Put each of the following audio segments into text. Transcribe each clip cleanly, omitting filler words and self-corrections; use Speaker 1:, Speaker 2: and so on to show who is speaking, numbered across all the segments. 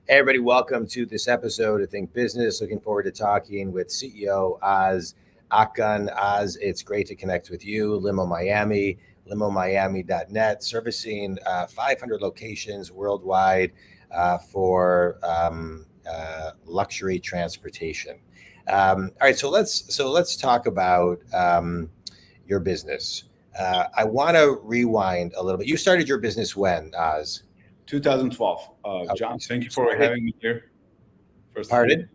Speaker 1: Hey, everybody, welcome to this episode of Think Business. Looking forward to talking with CEO Oz Akgun. Oz, it's great to connect with you. Limo Miami, limomiami.net, servicing 500 locations worldwide for luxury transportation. All right, so let's talk about your business. I want to rewind a little bit. You started your business when, Oz?
Speaker 2: 2012. Jon, thank you for having me here.
Speaker 1: Pardon?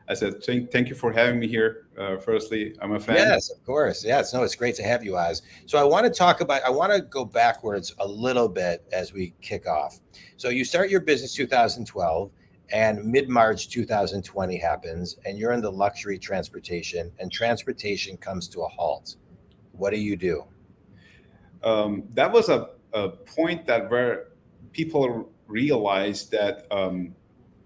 Speaker 2: I said, thank you for having me here. Firstly, I'm a fan.
Speaker 1: Yes, of course. Yes. No, it's great to have you, Oz. So I want to go backwards a little bit as we kick off. So you start your business 2012 and mid-March 2020 happens and you're in the luxury transportation and transportation comes to a halt. What do you do?
Speaker 2: That was a point where people realized that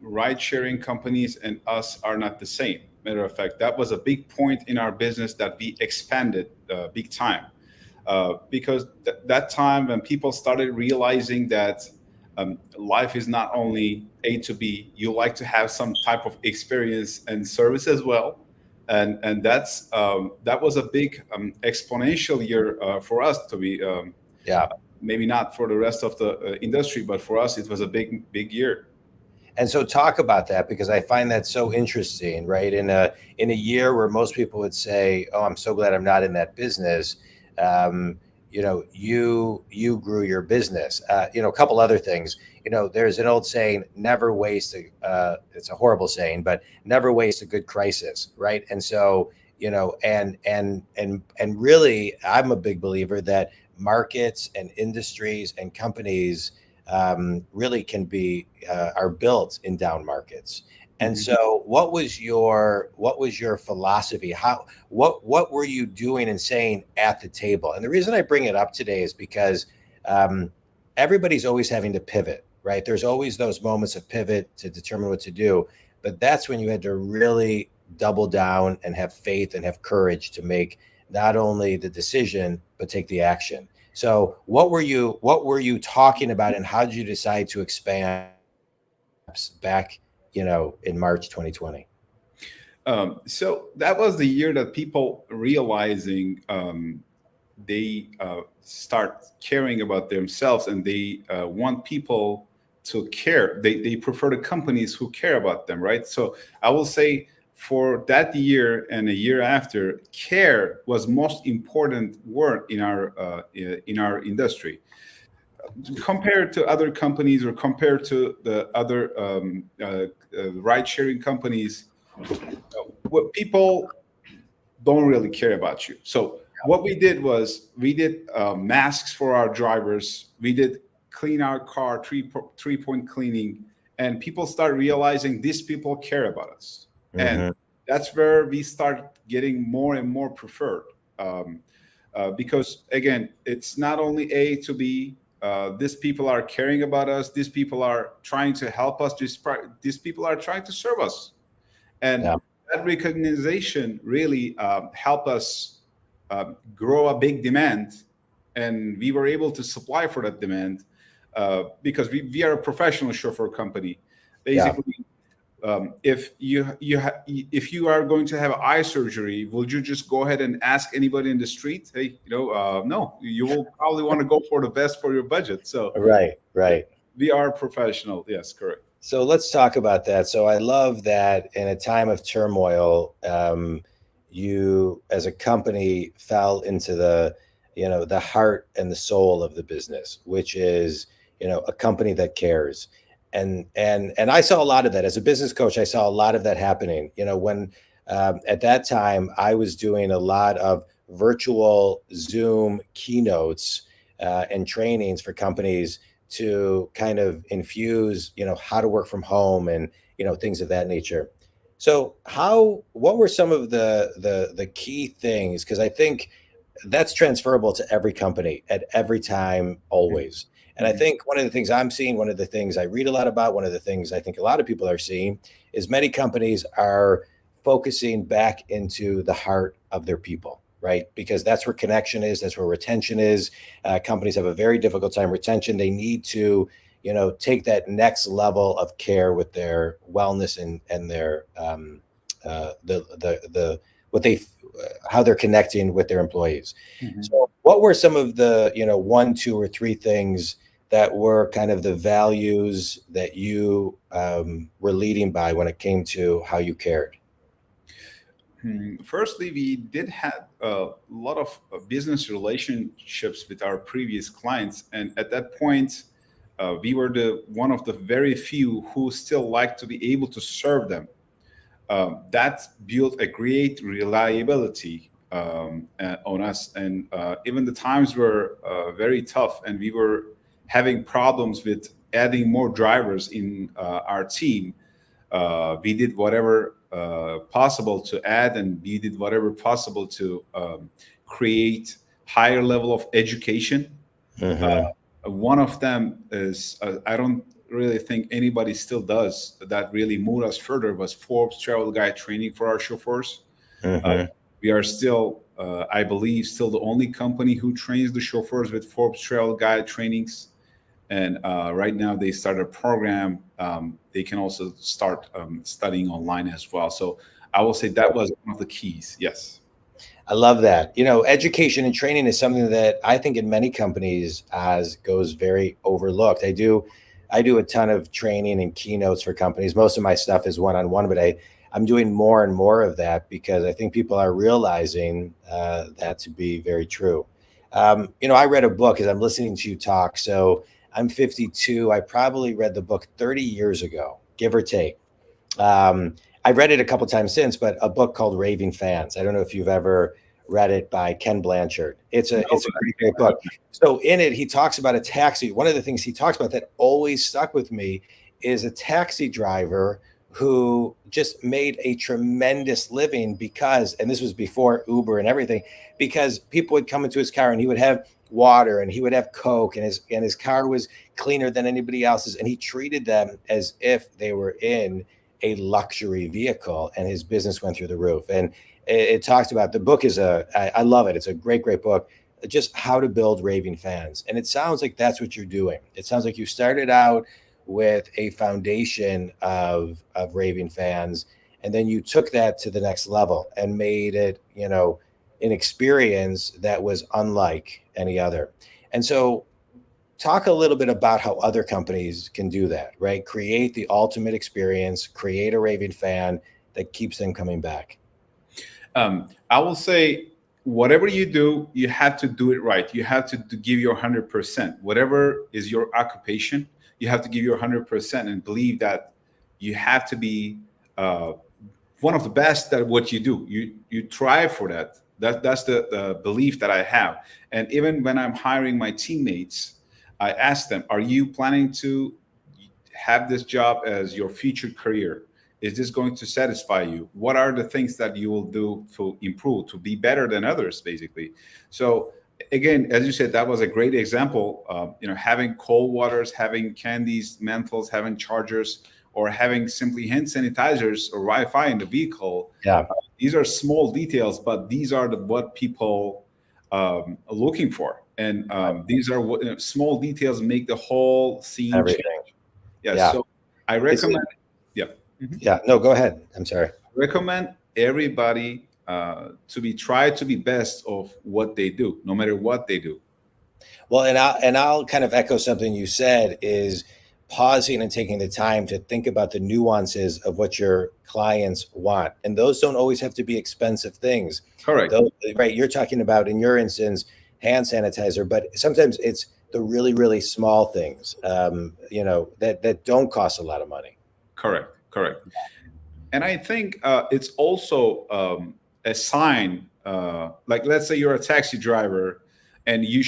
Speaker 2: ride-sharing companies and us are not the same. Matter of fact, that was a big point in our business that we expanded big time. Because that time when people started realizing that life is not only A to B, you like to have some type of experience and service as well. And that was a big exponential year for us to be. Maybe not for the rest of the industry, but for us, it was a big year.
Speaker 1: And so talk about that, because I find that so interesting, right? In a year where most people would say, "Oh, I'm so glad I'm not in that business." You grew your business. A couple other things. There's an old saying, "Never waste it's a horrible saying, but never waste a good crisis," right? And so, and really, I'm a big believer that markets and industries and companies really are built in down markets. And so what was your philosophy? What were you doing and saying at the table? And the reason I bring it up today is because everybody's always having to pivot, right? There's always those moments of pivot to determine what to do. But that's when you had to really double down and have faith and have courage to make not only the decision, but take the action. So what were you talking about, and how did you decide to expand back, in March 2020?
Speaker 2: So that was the year that people realizing they start caring about themselves, and they want people to care. They prefer the companies who care about them, right? So I will say, for that year and a year after, care was most important word in our industry. Compared to other companies or compared to the other ride-sharing companies, what people don't really care about you. So what we did was we did masks for our drivers. We did clean our car, three-point cleaning, and people start realizing these people care about us. And that's where we start getting more and more preferred. Because, again, it's not only A to B. These people are caring about us. These people are trying to help us. These people are trying to serve us. And that recognition really helped us grow a big demand. And we were able to supply for that demand because we are a professional chauffeur company. Basically, if you are going to have eye surgery, will you just go ahead and ask anybody in the street? Hey, no, you will probably want to go for the best for your budget. So
Speaker 1: right.
Speaker 2: We are professional. Yes, correct.
Speaker 1: So let's talk about that. So I love that in a time of turmoil, you as a company fell into the heart and the soul of the business, which is a company that cares. And I saw a lot of that as a business coach. I saw a lot of that happening. When at that time I was doing a lot of virtual Zoom keynotes and trainings for companies to kind of infuse, how to work from home and things of that nature. So what were some of the key things? Because I think that's transferable to every company at every time, always. And I think one of the things I'm seeing, one of the things I read a lot about, one of the things I think a lot of people are seeing is many companies are focusing back into the heart of their people, right? Because that's where connection is. That's where retention is. Companies have a very difficult time retention. They need to take that next level of care with their wellness and their the what they how they're connecting with their employees.
Speaker 2: Mhm.
Speaker 1: So what were some of the, one, two, or three things that were kind of the values that you were leading by when it came to how you cared?
Speaker 2: Firstly, we did have a lot of business relationships with our previous clients, and at that point, we were the one of the very few who still like to be able to serve them. That built a great reliability on us, and even the times were very tough, and we were having problems with adding more drivers in our team. We did whatever possible to add, and we did whatever possible to create higher level of education.
Speaker 1: Mm-hmm.
Speaker 2: One of them is I don't really think anybody still does that really moved us further was Forbes travel guide training for our chauffeurs. Uh,
Speaker 1: Mm-hmm.
Speaker 2: we are still, I believe, still the only company who trains the chauffeurs with Forbes travel guide trainings. And right now they started a program. They can also start studying online as well. So I will say that was one of the keys. Yes.
Speaker 1: I love that. Education and training is something that I think in many companies as goes very overlooked. I do a ton of training and keynotes for companies. Most of my stuff is one-on-one, but I'm doing more and more of that because I think people are realizing that to be very true. I read a book as I'm listening to you talk. So I'm 52. I probably read the book 30 years ago, give or take. I've read it a couple times since, but a book called Raving Fans. I don't know if you've ever read it by Ken Blanchard. It's a pretty great book. So in it, he talks about a taxi. One of the things he talks about that always stuck with me is a taxi driver who just made a tremendous living because, and this was before Uber and everything, because people would come into his car and he would have water and he would have Coke and his car was cleaner than anybody else's. And he treated them as if they were in a luxury vehicle, and his business went through the roof. And it talks about, the book is I love it. It's a great, great book, just how to build raving fans. And it sounds like that's what you're doing. It sounds like you started out with a foundation of raving fans, and then you took that to the next level and made it, an experience that was unlike any other. And so talk a little bit about how other companies can do that, right? Create the ultimate experience, create a raving fan that keeps them coming back.
Speaker 2: I will say, whatever you do, you have to do it right. You have to give your 100%. Whatever is your occupation, you have to give your 100% and believe that you have to be uh, one of the best at what you do. You try for that. That's the belief that I have. And even when I'm hiring my teammates, I ask them, are you planning to have this job as your future career? Is this going to satisfy you? What are the things that you will do to improve, to be better than others, basically? So again, as you said, that was a great example. Having cold waters, having candies, menthols, having chargers, or having simply hand sanitizers or Wi-Fi in the vehicle.
Speaker 1: Yeah.
Speaker 2: These are small details, but these are what people are looking for. And these are what small details make the whole scene change.
Speaker 1: Everything.
Speaker 2: Yeah.
Speaker 1: Yeah.
Speaker 2: So I recommend. Yeah.
Speaker 1: Yeah. No, go ahead. I'm sorry.
Speaker 2: Recommend everybody to try to be best of what they do, no matter what they do.
Speaker 1: Well, and I'll kind of echo something you said, is pausing and taking the time to think about the nuances of what your clients want. And those don't always have to be expensive things.
Speaker 2: Correct.
Speaker 1: Those, right. You're talking about, in your instance, hand sanitizer, but sometimes it's the really, really small things, that don't cost a lot of money.
Speaker 2: Correct. Correct. And I think it's also a sign. Like, let's say you're a taxi driver, and you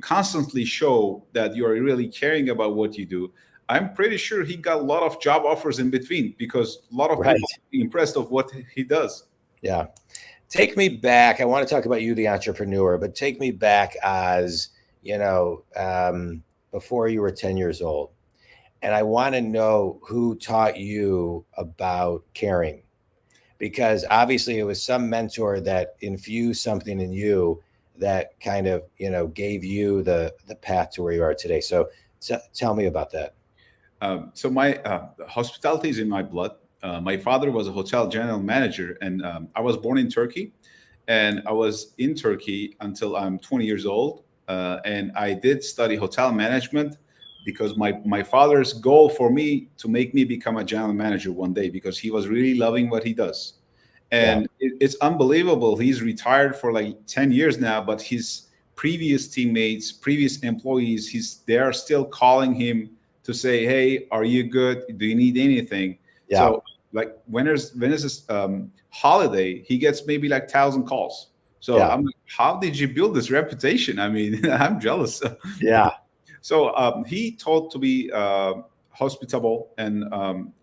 Speaker 2: constantly show that you're really caring about what you do. I'm pretty sure he got a lot of job offers in between, because a lot of
Speaker 1: Right.
Speaker 2: people are impressed of what he does.
Speaker 1: Yeah. Take me back. I want to talk about you, the entrepreneur, but take me back as, before you were 10 years old. And I want to know who taught you about caring, because obviously it was some mentor that infused something in you that kind of, gave you the path to where you are today. So Tell me about that.
Speaker 2: So my hospitality is in my blood. My father was a hotel general manager, and I was born in Turkey, and I was in Turkey until I'm 20 years old. And I did study hotel management because my father's goal for me to make me become a general manager one day, because he was really loving what he does.
Speaker 1: Yeah.
Speaker 2: And it's unbelievable. He's retired for like 10 years now, but his previous teammates, previous employees, they are still calling him to say, "Hey, are you good? Do you need anything?"
Speaker 1: Yeah.
Speaker 2: So like when is this holiday, he gets maybe like 1,000 calls. So
Speaker 1: Yeah.
Speaker 2: I'm like, how did you build this reputation? I mean, I'm jealous.
Speaker 1: Yeah.
Speaker 2: So he taught to be hospitable, and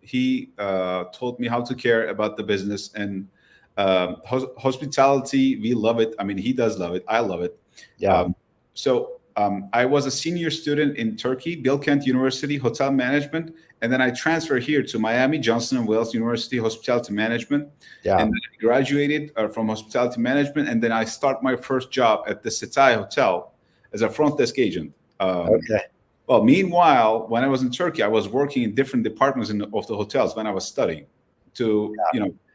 Speaker 2: he taught me how to care about the business and hospitality. We love it. I mean, he does love it. I love it.
Speaker 1: Yeah.
Speaker 2: Um, so I was a senior student in Turkey, Bilkent University, hotel management, and then I transferred here to Miami, Johnson and Wales University, hospitality management,
Speaker 1: Yeah.
Speaker 2: and then I graduated from hospitality management, and then I start my first job at the Setai Hotel as a front desk agent.
Speaker 1: Okay.
Speaker 2: Well, meanwhile, when I was in Turkey, I was working in different departments of the hotels when I was studying.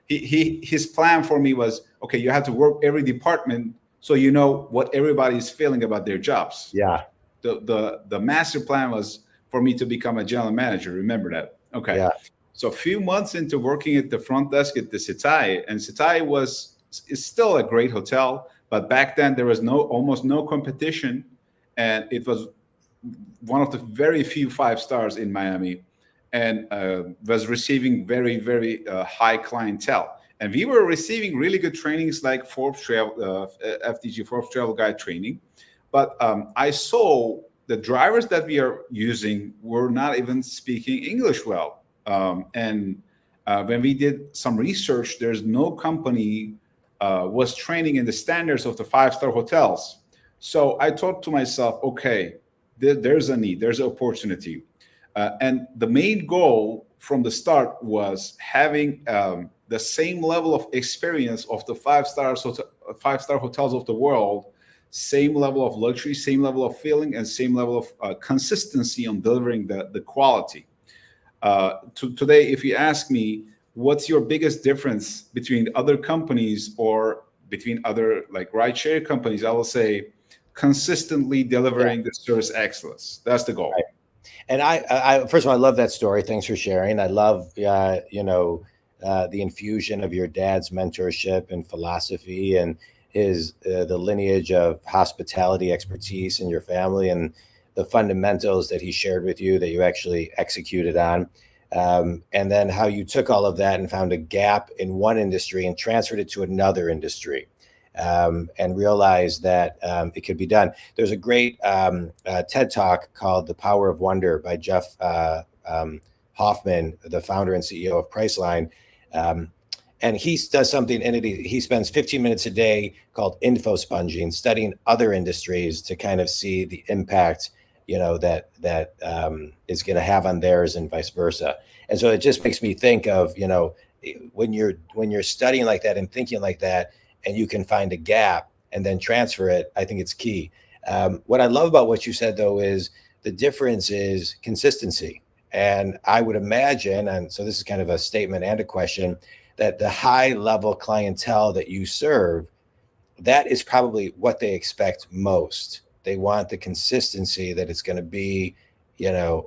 Speaker 2: His plan for me was, okay, you have to work every department so you know what everybody is feeling about their jobs.
Speaker 1: Yeah.
Speaker 2: The master plan was for me to become a general manager. Remember that? Okay.
Speaker 1: Yeah.
Speaker 2: So a few months into working at the front desk at the Setai, and Setai is still a great hotel, but back then there was almost no competition, and it was one of the very few 5 stars in Miami, and was receiving very, very high clientele. And we were receiving really good trainings like Forbes Travel, FTG Forbes Travel Guide training. But I saw the drivers that we are using were not even speaking English well. And when we did some research, there's no company was training in the standards of the 5-star hotels. So I thought to myself, okay, there's a need, there's an opportunity. And the main goal from the start was having the same level of experience of the 5-star hotels of the world, same level of luxury, same level of feeling, and same level of consistency on delivering the quality. Today, if you ask me, what's your biggest difference between other companies or between other like rideshare companies, I will say consistently delivering the service excellence. That's the goal.
Speaker 1: Right. And I first of all, I love that story. Thanks for sharing. I love, the infusion of your dad's mentorship and philosophy, and the lineage of hospitality expertise in your family, and the fundamentals that he shared with you that you actually executed on. And then how you took all of that and found a gap in one industry and transferred it to another industry. And realized that it could be done. There's a great TED Talk called The Power of Wonder by Jeff Hoffman, the founder and CEO of Priceline. And he does something, and he spends 15 minutes a day called info sponging, studying other industries to kind of see the impact, that is going to have on theirs and vice versa. And so it just makes me think of, when you're studying like that and thinking like that, and you can find a gap and then transfer it, I think it's key. What I love about what you said, though, is the difference is consistency. And I would imagine, and so this is kind of a statement and a question, that the high level clientele that you serve, that is probably what they expect most. They want the consistency that it's going to be,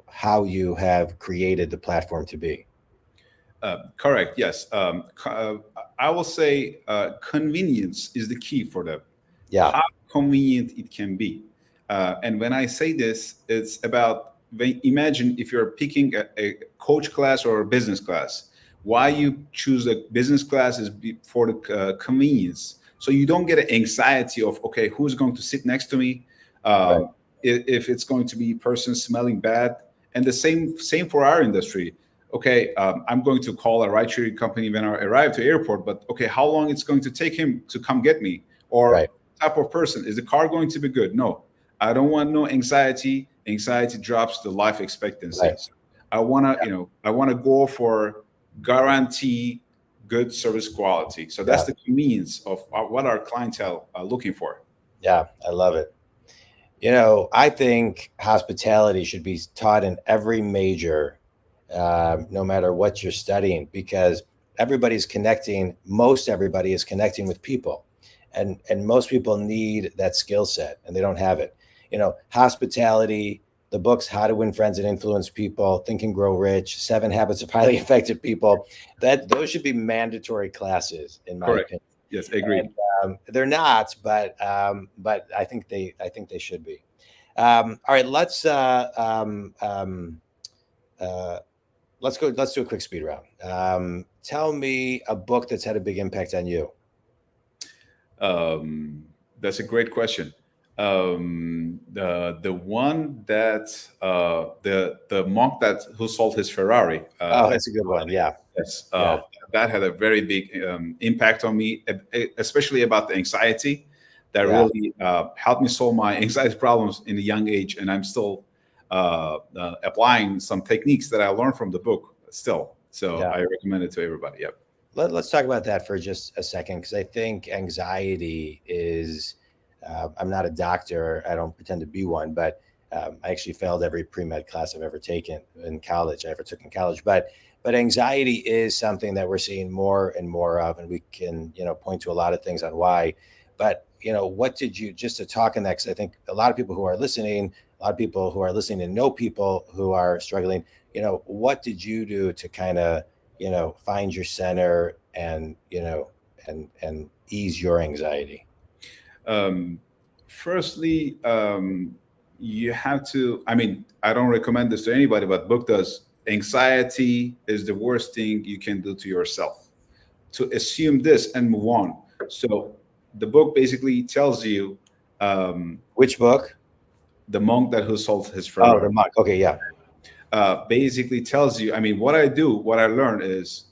Speaker 1: how you have created the platform to be.
Speaker 2: Correct. Yes. I will say convenience is the key for them.
Speaker 1: Yeah.
Speaker 2: How convenient it can be. And when I say this, it's about, imagine if you're picking a coach class or a business class. Why you choose a business class is for the convenience. So you don't get an anxiety of, okay, who's going to sit next to me?
Speaker 1: Right.
Speaker 2: If it's going to be a person smelling bad. And the same for our industry. Okay, I'm going to call a ride-sharing company when I arrive to airport, but okay, how long it's going to take him to come get me? Or
Speaker 1: Right.
Speaker 2: type of person, is the car going to be good? No, I don't want no anxiety. Anxiety drops the life expectancy.
Speaker 1: Right.
Speaker 2: So I want to go for guarantee good service quality. So that's the convenience of what our clientele are looking for.
Speaker 1: Yeah, I love it. I think hospitality should be taught in every major, no matter what you're studying, because most everybody is connecting with people, and most people need that skill set, and they don't have it. Hospitality, the books How to Win Friends and Influence People, Think and Grow Rich, 7 Habits of Highly Effective People, that those should be mandatory classes, in my
Speaker 2: Correct.
Speaker 1: opinion.
Speaker 2: Yes, agreed.
Speaker 1: And they're not, but I think they should be. All right, let's go. Let's do a quick speed round. Tell me a book that's had a big impact on you.
Speaker 2: That's a great question. The one that the monk that who sold his Ferrari.
Speaker 1: Oh, that's a good one. Yeah,
Speaker 2: Yes,
Speaker 1: yeah,
Speaker 2: that had a very big impact on me, especially about the anxiety. That
Speaker 1: yeah,
Speaker 2: really helped me solve my anxiety problems in a young age, and I'm still applying some techniques that I learned from the book still. So
Speaker 1: yeah.
Speaker 2: I recommend it to everybody. Yep.
Speaker 1: Let's talk about that for just a second, because I think anxiety is. I'm not a doctor. I don't pretend to be one, but I actually failed every pre-med class I've ever taken in college. I ever took in college, but anxiety is something that we're seeing more and more of, and we can point to a lot of things on why. But what did you, just to talk in that? Because I think a lot of people who are listening, and know people who are struggling. What did you do to kind of find your center and and ease your anxiety?
Speaker 2: Um, Firstly, you have to. I mean, I don't recommend this to anybody, but book does. Anxiety is the worst thing you can do to yourself. To assume this and move on. So the book basically tells you
Speaker 1: Which book?
Speaker 2: the monk that who sold his
Speaker 1: Oh,
Speaker 2: Ferrari.
Speaker 1: the monk. Okay, yeah,
Speaker 2: Basically tells you. I mean, what I do, what I learn is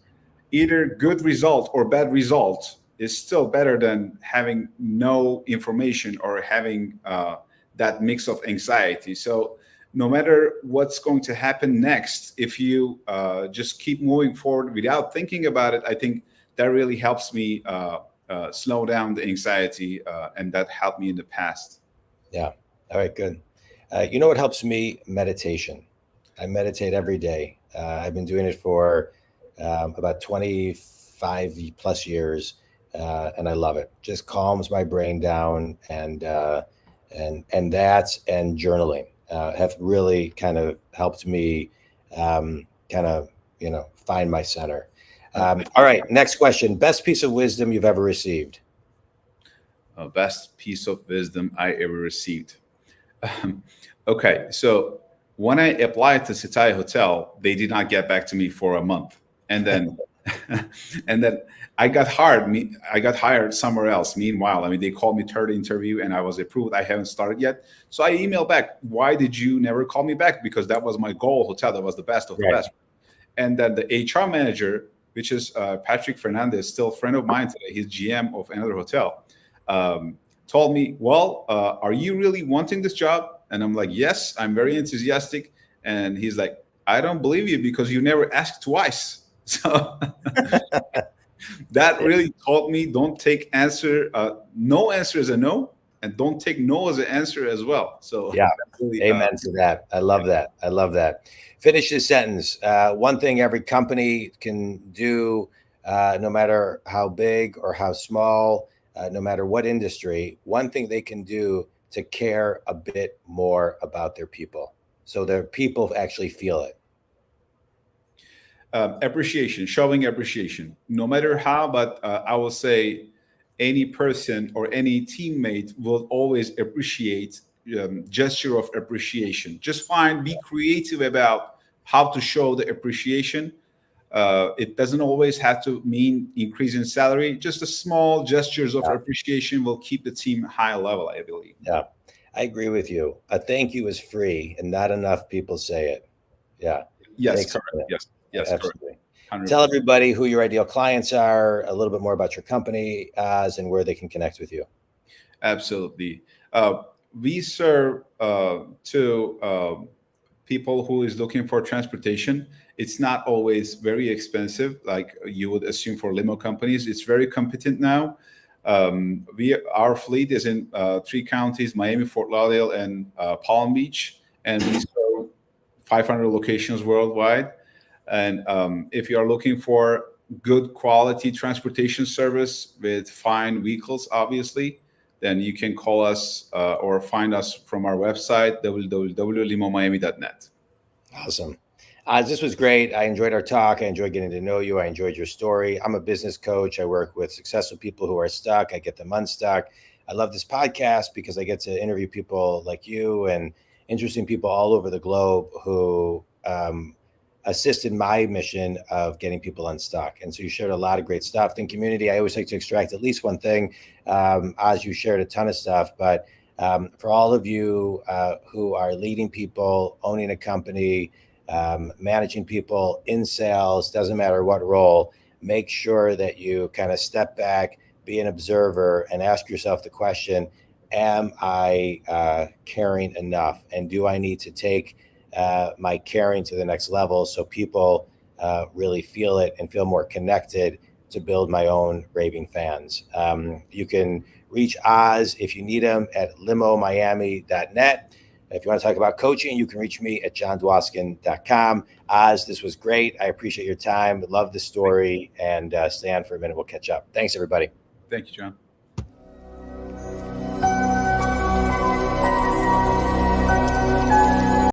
Speaker 2: either good result or bad result is still better than having no information or having that mix of anxiety. So no matter what's going to happen next, if you just keep moving forward without thinking about it, I think that really helps me slow down the anxiety, and that helped me in the past.
Speaker 1: yeah. All right, good. You know what helps me? Meditation. I meditate every day. I've been doing it for about 25 plus years, and I love it. Just calms my brain down, and journaling have really kind of helped me kind of find my center. All right, next question. Best piece of wisdom you've ever received?
Speaker 2: Best piece of wisdom I ever received. Okay, so when I applied to Setai Hotel, they did not get back to me for a month, and then and then I got hired somewhere else. Meanwhile, I mean, they called me third interview, and I was approved. I haven't started yet, so I emailed back. Why did you never call me back? Because that was my goal hotel. That was the best of the
Speaker 1: Right.
Speaker 2: best. And then the HR manager, which is Patrick Fernandez, still a friend of mine today. He's GM of another hotel. Um, Told me, "Well, are you really wanting this job?" And I'm like, "Yes, I'm very enthusiastic." And he's like, "I don't believe you because you never asked twice." So that really taught me don't take answer. No answer is a no, and don't take no as an answer as well. So
Speaker 1: Yeah.
Speaker 2: really,
Speaker 1: Amen to that. I love that. I love that. Finish this sentence. One thing every company can do, no matter how big or how small, no matter what industry, one thing they can do to care a bit more about their people, so their people actually feel it.
Speaker 2: appreciation, showing appreciation, no matter how. But I will say, any person or any teammate will always appreciate gesture of appreciation. Just find, be creative about how to show the appreciation. It doesn't always have to mean increase in salary. Just a small gestures of
Speaker 1: Yeah.
Speaker 2: appreciation will keep the team high level, I believe.
Speaker 1: Yeah. I agree with you. A thank you is free, and not enough people say it. Yeah.
Speaker 2: Yes,
Speaker 1: Takes a
Speaker 2: correct.
Speaker 1: minute.
Speaker 2: Yes, yes, correct.
Speaker 1: Absolutely. Tell
Speaker 2: 100%.
Speaker 1: everybody who your ideal clients are, a little bit more about your company, and where they can connect with you.
Speaker 2: Absolutely. We serve to people who is looking for transportation. It's not always very expensive, like you would assume for limo companies. It's very competent now. Our fleet is in 3 counties: Miami, Fort Lauderdale, and Palm Beach, and we serve 500 locations worldwide. And if you are looking for good quality transportation service with fine vehicles, obviously, then you can call us or find us from our website, www.limomiami.net.
Speaker 1: Awesome. This was great. I enjoyed our talk. I enjoyed getting to know you. I enjoyed your story. I'm a business coach. I work with successful people who are stuck. I get them unstuck. I love this podcast because I get to interview people like you and interesting people all over the globe who assist in my mission of getting people unstuck. And so you shared a lot of great stuff. In community, I always like to extract at least one thing. As you shared a ton of stuff, but for all of you who are leading people, owning a company, managing people in sales, doesn't matter what role, make sure that you kind of step back, be an observer, and ask yourself the question, am I caring enough? And do I need to take my caring to the next level so people really feel it and feel more connected to build my own raving fans? You can reach Oz if you need him at limomiami.net. If you want to talk about coaching, you can reach me at jondwoskin.com. Oz, this was great. I appreciate your time. Love the story, and stay on for a minute. We'll catch up. Thanks, everybody.
Speaker 2: Thank you, John.